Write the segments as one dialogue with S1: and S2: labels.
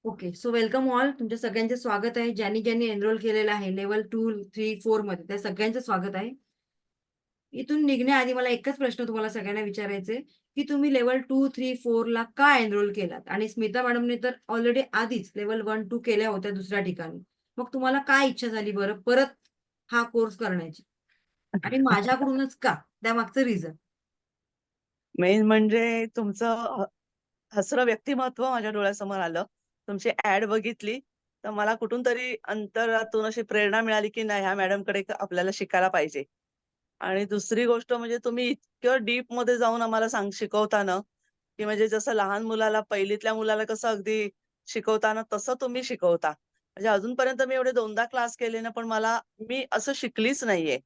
S1: Okay, so welcome all. तुमच्या सगळ्यांचे स्वागत आहे. ज्यांनी ज्यांनी एनरोल केलेलं आहे लेवल 2, 3, 4 मध्ये, त्या सगळ्यांचं स्वागत आहे. इथून निघण्याआधी मला एकच प्रश्न तुम्हाला सगळ्यांना विचारायचे की तुम्ही लेवल 2, 3, 4 ला का एनरोल केलात? आणि स्मिता मॅडमने तर ऑलरेडी आधीच लेवल 1, 2 केल्या होत्या दुसऱ्या ठिकाणी. मग तुम्हाला काय इच्छा झाली बरं परत हा कोर्स करण्याची? आणि माझ्याकडूनच का? त्यामागचं रिझन.
S2: मेन म्हणजे तुमचं हसरं व्यक्तिमत्व माझ्या डोळ्यासमोर आलं. तुमची ऍड बघितली तर मला कुठून तरी अंतरातून अशी प्रेरणा मिळाली की नाही, ह्या मॅडमकडे आपल्याला शिकायला पाहिजे. आणि दुसरी गोष्ट म्हणजे तुम्ही इतकं डीप मध्ये जाऊन आम्हाला शिकवता ना, की म्हणजे जसं लहान मुलाला, पहिलीतल्या मुलाला कसं अगदी शिकवताना तसं तुम्ही शिकवता. म्हणजे अजूनपर्यंत मी एवढे 2दा क्लास केले ना, पण मी असं शिकलीच नाहीये.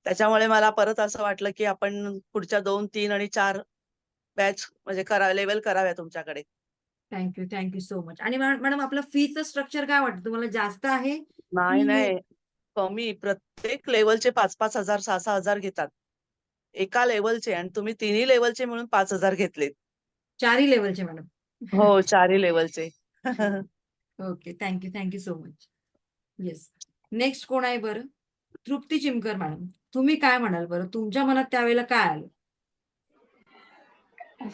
S2: त्याच्यामुळे मला परत असं वाटलं की आपण पुढच्या 2, 3 आणि 4 बॅच म्हणजे लेव्हल कराव्या तुमच्याकडे.
S1: Thank you so much. आणि मॅडम आपलं फीचं स्ट्रक्चर काय वाटतं तुम्हाला? जास्त आहे
S2: नाही,
S1: की?
S2: नाही. कमी. प्रत्येक लेव्हलचे 5,000-5,000, 6,000 घेतात. एका लेव्हलचे आणि तुम्ही तिन्ही लेव्हलचे मिळून 5,000 घेतलेत.
S1: चारही लेवलचे मॅडम?
S2: हो, चारही लेव्हलचे.
S1: Okay, thank you so much. Yes. Next कोण आहे बरं? तृप्ती चिमकर मॅडम, तुम्ही काय म्हणाल बरं? तुमच्या मनात त्यावेळेला काय आलं?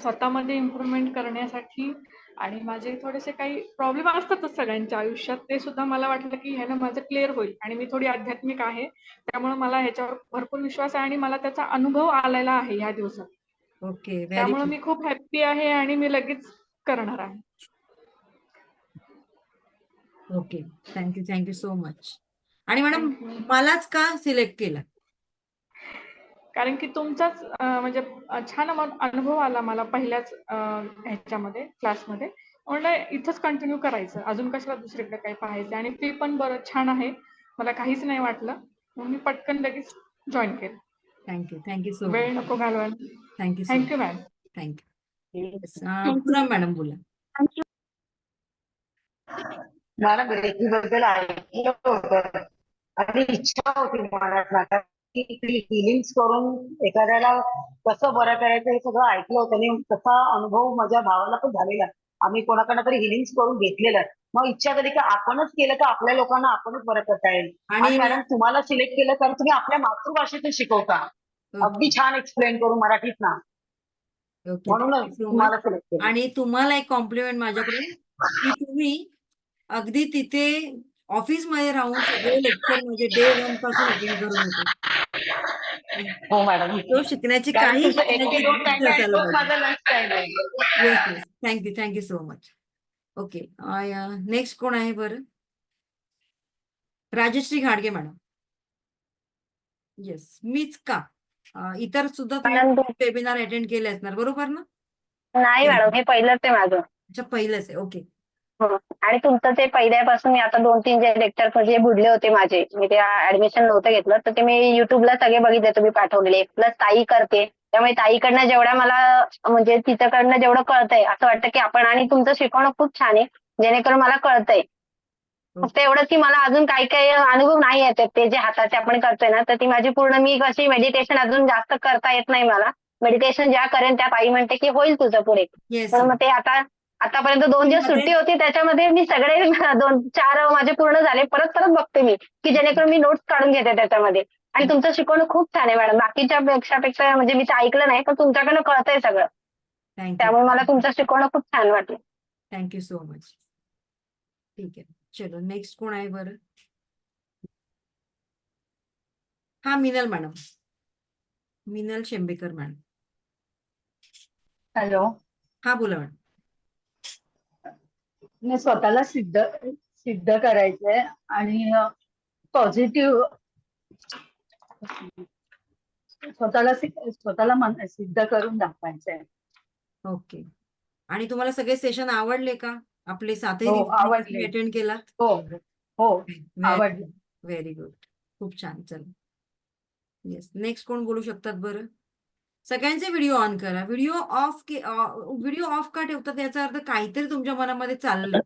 S3: स्वतःमध्ये इम्प्रूव्हमेंट करण्यासाठी आणि माझे थोडेसे काही प्रॉब्लेम असतातच सगळ्यांच्या आयुष्यात, ते सुद्धा मला वाटलं की ह्यानं माझं क्लिअर होईल. आणि मी थोडी आध्यात्मिक आहे, त्यामुळे मला ह्याच्यावर भरपूर विश्वास आहे आणि मला त्याचा अनुभव आलेला आहे ह्या दिवसात.
S1: ओके, व्हेरी
S3: त्यामुळे
S1: गुड.
S3: मी खूप हॅप्पी आहे आणि मी लगेच करणार आहे.
S1: Okay, thank you so much. आणि मॅडम
S3: थँक्यू.
S1: मलाच का सिलेक्ट केलं?
S3: कारण की तुमचाच म्हणजे छान अनुभव आला मला पहिल्याच ह्याच्यामध्ये क्लासमध्ये. म्हणलं इथंच कंटिन्यू करायचं, अजून कशाला दुसरीकडे काही पाहायचं. आणि ते पण बरं छान आहे, मला काहीच नाही वाटलं. मग मी पटकन लगेच जॉईन केलं.
S1: थँक्यू सो
S3: वेळ
S1: मच.
S3: नको घालवायला.
S1: Thank you so
S3: thank you
S1: much.
S3: Ma'am.
S1: Thank you. Poonam madam बोला.
S4: मला रेकीबद्दल ऐकलं होतं आणि इच्छा होती मनात माझ्या की हिलिंग्स करून एखाद्याला कसं बरं करायचं हे सगळं ऐकलं होतं आणि तसा अनुभव माझ्या भावाला पण झालेला. आम्ही कोणाकडनं तरी हिलिंग्स करून घेतलेलं आहे. मग इच्छा कधी की आपणच केलं तर आपल्या लोकांना आपणच बरं करता येईल.
S1: आणि
S4: आणि मॅडम तुम्हाला सिलेक्ट केलं कारण तुम्ही आपल्या मातृभाषेतून शिकवता.
S1: ओके
S4: अगदी छान एक्सप्लेन करून मराठीत ना,
S1: ओके,
S4: म्हणूनच
S1: थँक्यू सो मच.
S4: तुम्हाला सिलेक्ट केलं.
S1: आणि तुम्हाला एक कॉम्प्लिमेंट माझ्याकडून की तुम्ही अगदी तिथे ऑफिसमध्ये राहून सगळे लेक्चर म्हणजे डे 1 पासून अटेंड करत होते.
S4: हो मॅडम,
S1: तो शिकण्याची
S4: कारण
S1: काही
S4: तुमचं 1 ते
S1: शिकण्याची
S4: 2
S1: जिद्द
S4: टाइम आहे,
S1: असायला
S4: तोच
S1: पाहिजे.
S4: माझा लंच टाइम आहे.
S1: Yes. Thank you so much. Okay, next कोण आहे बरं? राजश्री घाडगे मॅडम. येस, मीच का? इतर सुद्धा तुम्ही
S5: मॅडम
S1: वेबिनार अटेंड केले असणार, बरोबर ना?
S5: नाही मॅडम, हे पहिलंच आहे माझं.
S1: अच्छा, पहिलंच आहे. ओके.
S5: हो. आणि तुमचं ते पहिल्यापासून मी आता 2-3 जे लेक्चर म्हणजे बुडले होते माझे, मी ते ऍडमिशन नव्हतं घेतलं, तर ते मी युट्यूबला सगळे बघितले तुम्ही पाठवलेले. प्लस ताई करते, त्यामुळे ताईकडनं जेवढ्या मला म्हणजे तिच्याकडनं जेवढं कळतंय असं वाटतं की आपण, आणि तुमचं शिकवणं खूप छान आहे जेणेकरून मला कळतंय. फक्त एवढंच की मला अजून काही काही अनुभव नाही येत ते जे हाताचे आपण करतोय ना, तर ती माझी पूर्ण, मी कशी मेडिटेशन अजून जास्त करता येत नाही मला. मेडिटेशन ज्या करेन त्या ताई म्हणते की होईल तुझं पुढे.
S1: येस.
S5: तर मग ते आतापर्यंत 2 दिवस
S1: मध्ये
S5: सुट्टी होती त्याच्यामध्ये मी सगळे 2-4 माझे पूर्ण झाले. परत बघते मी की जेणेकरून मी नोट्स काढून घेते त्याच्यामध्ये. आणि तुमचं शिकवणं खूप छान आहे मॅडम. बाकीच्या पेक्षा म्हणजे मी ते ऐकलं नाही, पण तुमच्याकडनं कळतंय सगळं. त्यामुळे मला तुमचं शिकवणं खूप छान वाटलं.
S1: Thank you so much. ठीक आहे, चलो नेक्स्ट कोण आहे बरं? हा, Minal madam. Minal Shembekar madam.
S6: Hello.
S1: हा, बोला मॅडम.
S6: मी स्वतःला सिद्ध करायचंय आणि पॉझिटिव्ह स्वतःला सिद्ध करून दाखवायचंय.
S1: ओके. आणि तुम्हाला सगळे सेशन आवडले का? आपले 7ही
S6: हो,
S1: दिवस तुम्ही
S6: आवडले.
S1: अटेंड केलात?
S6: हो हो, आवडले.
S1: Very good. खूप छान. चल, येस, नेक्स्ट कोण बोलू शकतात बरं? सगळ्यांचे व्हिडिओ ऑन करा. व्हिडिओ ऑफ का ठेवतात याचा अर्थ काहीतरी तुमच्या मनामध्ये चाललंय.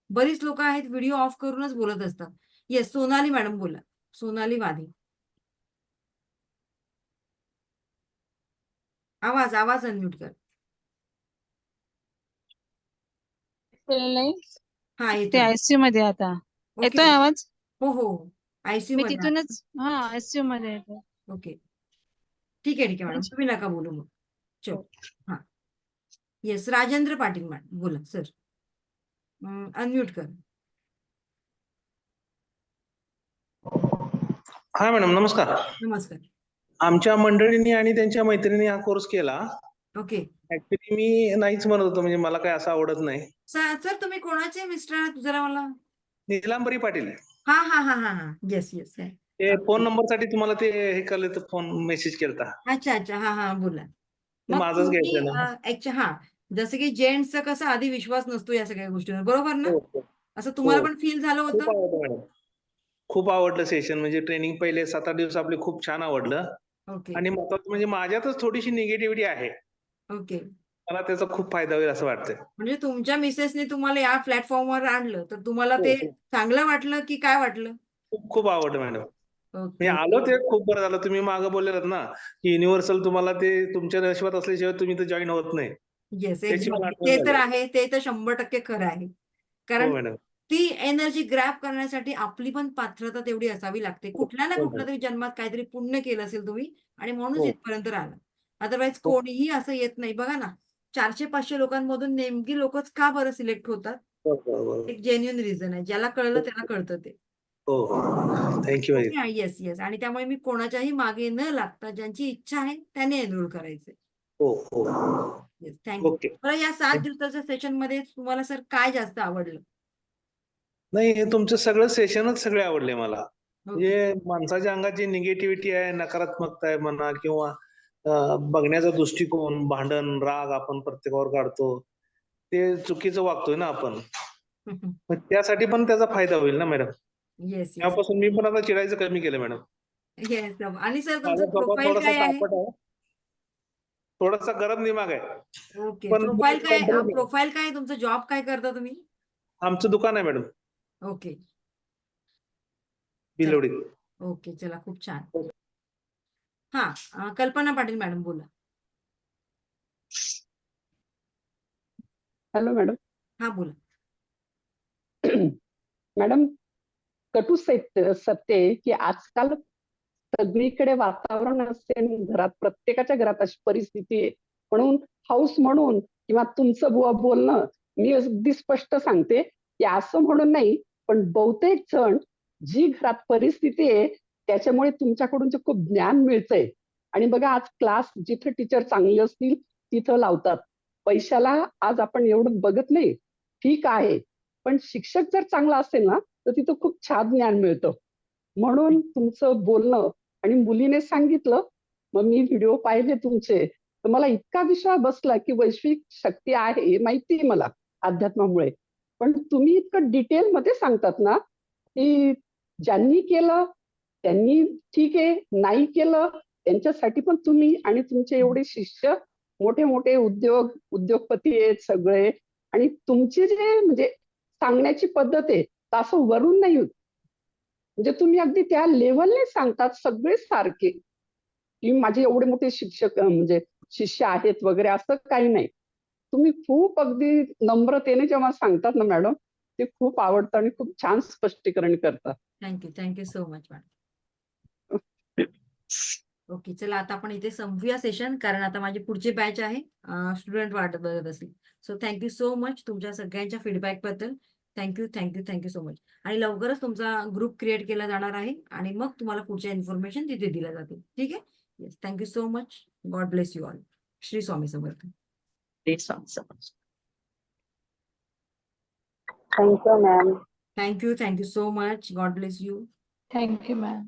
S1: बरीच लोक आहेत व्हिडिओ ऑफ करूनच बोलत असतात. येस, सोनाली मॅडम बोला. सोनाली वाधी. आवाज अनम्यूट कर.
S7: केलेलं आहे
S1: हा
S7: ते
S1: येतोय.
S7: आयसीयू मध्ये आता.
S1: ओके.
S7: येतोय आवाज?
S1: हो हो आयसीयू
S7: मी
S1: मध्ये आहात.
S7: तिथूनच आयसीयू मध्ये येतो.
S1: ओके ठीक आहे मॅडम, तुम्ही नका बोलू मग. चल हा येस राजेंद्र पाटील मॅडम बोला सर. अनम्यूट कर.
S8: हा मॅडम नमस्कार.
S1: नमस्कार.
S8: आमच्या मंडळींनी आणि त्यांच्या मैत्रिणी हा कोर्स केला.
S1: ओके
S8: ऍक्च्युली मी नाहीच म्हणत होतो, म्हणजे मला काय असं आवडत नाही.
S1: सर तुम्ही कोणाचे मिस्टर आहात जरा मला.
S8: निलांबरी पाटील
S1: हा हा हा हा हा येस येस.
S8: ते फोन नंबर साठी तुम्हाला ते हे केलं तर फोन मेसेज केलता.
S1: अच्छा अच्छा हा हा बोला.
S8: ते
S1: मग
S8: माझंच
S1: तुम्ही
S8: घ्यायचं ना.
S1: हा जसं की जेंट्सचा कसा आधी विश्वास नसतो या सगळ्या गोष्टींवर, बरोबर ना?
S8: हो, हो.
S1: असं तुम्हाला
S8: हो.
S1: पण फील झालं
S8: खूप
S1: होतं?
S8: आवडलं मॅडम. खूप आवडलं सेशन, म्हणजे ट्रेनिंग पहिले 7-8 दिवस आपले खूप छान आवडलं.
S1: ओके
S8: आणि महत्वाचं म्हणजे माझ्यातच थोडीशी निगेटिव्हिटी आहे.
S1: ओके
S8: मला त्याचा खूप फायदा होईल असं वाटतंय.
S1: म्हणजे तुमच्या मिसेसने तुम्हाला या प्लॅटफॉर्मवर आणलं तर तुम्हाला
S8: हो,
S1: ते
S8: हो.
S1: चांगलं वाटलं की काय वाटलं?
S8: खूप खूप आवडलं मॅडम. मी
S1: ओके
S8: आलो ते खूप बरं झालं. तुम्ही मागे बोललेलात ना की युनिव्हर्सल तुम्हाला ते तुमच्या नशिबात असल्याशिवाय तुम्ही तर जॉईन होत नाही.
S1: येस
S8: त्याची मला
S1: एक्झॅक्टली
S8: आठवण
S1: ते तर
S8: झाली.
S1: आहे, ते तर 100% खरं आहे.
S8: हो
S1: कारण
S8: मॅडम.
S1: ती एनर्जी ग्रॅब करण्यासाठी आपली पण पात्रता तेवढी असावी लागते.
S8: हो,
S1: कुठल्या ना
S8: हो,
S1: कुठल्या तरी जन्मात काहीतरी पुण्य केलं असेल तुम्ही आणि म्हणूनच
S8: हो,
S1: इथपर्यंत राहिला. अदरवाईज
S8: हो,
S1: कोणीही असं येत नाही. बघा ना 400-500 लोकांमधून नेमकी लोकच का बरं सिलेक्ट होतात?
S8: हो, हो,
S1: एक जेन्युइन रिझन आहे. ज्याला कळलं त्याला कळतं ते.
S8: हो, हो. Thank you very
S1: okay yes yes. आणि त्यामुळे मी कोणाच्याही मागे न लागता ज्यांची इच्छा आहे त्याने एनरोल करायचे.
S8: हो, हो.
S1: Yes thank you.
S8: ओके.
S1: बरं या 7 दिवसाच्या सेशन मध्ये तुम्हाला सर काय जास्त आवडलं?
S8: नाही, हे तुमचं सगळं सेशनच सगळे आवडले मला.
S1: ओके
S8: म्हणजे माणसाच्या अंगात जी निगेटिव्हिटी आहे, नकारात्मकता आहे म्हणा किंवा बघण्याचा दृष्टिकोन, भांडण, राग आपण प्रत्येकावर काढतो. ते चुकीचं वागतोय ना आपण. मग त्यासाठी पण त्याचा फायदा होईल ना मॅडम.
S1: येस येस
S8: तेव्हापासून मी पण आता चिडायचं कमी केलं मॅडम.
S1: येस. आणि सर
S8: माझा
S1: तुमचं
S8: स्वभाव
S1: प्रोफाईल
S8: थोडासा
S1: काय आहे?
S8: तापट आहे. थोडासा गरम दिमाग आहे.
S1: ओके
S8: पण
S1: प्रोफाईल काय
S8: कंट्रोल आहे.
S1: प्रोफाईल काय आहे? तुमचं जॉब काय करता तुम्ही?
S8: आमचं दुकान आहे मॅडम
S1: ओके
S8: बिलोडीत.
S1: ओके चला खूप छान. हा कल्पना पाटील मॅडम बोला.
S9: Hello madam.
S1: हा बोला.
S9: मॅडम कटू सत्य आहे की आजकाल सगळीकडे वातावरण असते आणि घरात प्रत्येकाच्या घरात अशी परिस्थिती आहे. म्हणून हाऊस म्हणून किंवा तुमचं बोलणं मी अगदी स्पष्ट सांगते की असं म्हणून नाही, पण बहुतेक जण जी घरात परिस्थिती आहे त्याच्यामुळे तुमच्याकडून जे खूप ज्ञान मिळतंय. आणि बघा आज क्लास जिथे टीचर चांगले असतील तिथं लावतात. पैशाला आज आपण एवढं बघत नाही, ठीक आहे, पण शिक्षक जर चांगला असेल ना तर तिथं खूप छान ज्ञान मिळतं. म्हणून तुमचं बोलणं आणि मुलीने सांगितलं, मग मी व्हिडिओ पाहिले तुमचे, तर मला इतका विश्वास बसला की वैश्विक शक्ती आहे हे माहिती आहे मला अध्यात्मामुळे. पण तुम्ही इतकं डिटेलमध्ये सांगतात ना की ज्यांनी केलं त्यांनी ठीक आहे, नाही केलं त्यांच्यासाठी पण तुम्ही आणि तुमचे एवढे शिष्य मोठे मोठे उद्योगपती आहेत सगळे. आणि तुमची जे म्हणजे सांगण्याची पद्धत आहे तर असं वरून नाही, म्हणजे तुम्ही अगदी त्या लेवलने सांगतात सगळे सारखे की माझे एवढे मोठे शिक्षक म्हणजे शिष्य आहेत वगैरे असं काही नाही. तुम्ही खूप अगदी नम्रतेने जेव्हा सांगतात ना मॅडम ते खूप आवडतं आणि खूप छान स्पष्टीकरण करतात.
S1: Thank you so much madam. Okay चला आता आपण इथे संपूया सेशन, कारण आता माझी पुढची बॅच आहे. स्टुडंट वाट बघत असतील. सो थँक्यू सो मच तुमच्या सगळ्यांच्या फीडबॅक बद्दल. Thank you so much. आणि लवकरच तुमचा ग्रुप क्रिएट केला जाणार आहे आणि मग तुम्हाला पुढच्या इन्फॉर्मेशन तिथे दिल्या जातील. ठीक आहे. Yes thank you so much. God bless you all. Shri Swami Samarth.
S5: Thank you ma'am.
S1: Thank you so much. God bless you.
S3: Thank you ma'am.